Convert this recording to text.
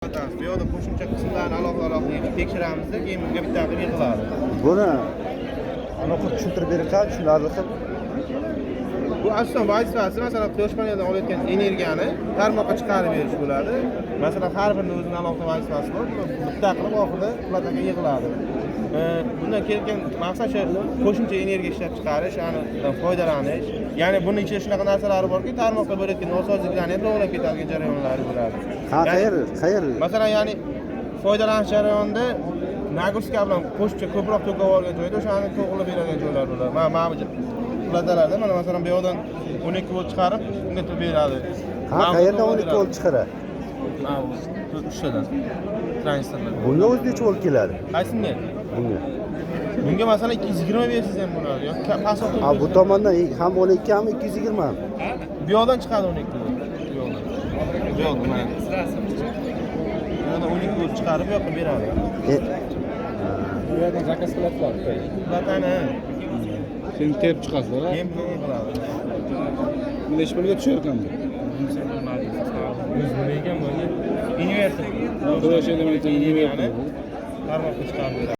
Bu yoqda qo'shimcha qismlarni alohida tekshiramizda, keyin bunga bitta qilib yig'iladi. Buni aniq tushuntirib berib tushunarli qilib. Bu asosan vazifasi, masalan, quyosh panelidan olayotgan energiyani tarmoqqa chiqarib berish bo'ladi. Masalan, har birining o'zining alohida vazifasi bor. Bitta qilib oxirida plataga yig'iladi. Bundan kelgan maqsad shu qo'shimcha energiya ishlab chiqarish, ya'ni foydalanish. Ya'ni buning ichida shunaqa narsalari borki, tarmoqqa bo'layotgan nosozliklarni ham to'g'rilab ketadigan jarayonlar bo'ladi. Qayer? Masalan, ya'ni foydalanish jarayonida nagruska bilan qo'shimcha ko'proq to'kib olgan joyda o'shani to'g'rilab beradigan joylar bo'ladi. Mana bu platalarda mana masalan bu yoqdan 12 volt chiqarib bunga beradi. Qayerdan 12 volt chiqaradi? Mana bu uchtadan tranzistorlar. Bunga o'zi necha volt keladi? Qaysinga? Bunga. Bunga masalan 220 bersangiz ham bo'ladi yoki pastroq. Bu tomondan ham 12 ham 220 ham. Bu yoqdan chiqadi 12 volt. Bu yoqdan. Bu yoqdan mana. Yana 12 volt chiqarib bu yoqqa beradi. Bu yerdan zakaz qiladilar. Platani Sen terib chiqasizlar, ha? keyin bunga qiladi. Necha pulga tushar ekan bu? O'zi ekan bu inverter. Quyosh elementini Tarmoqqa chiqarib beradi.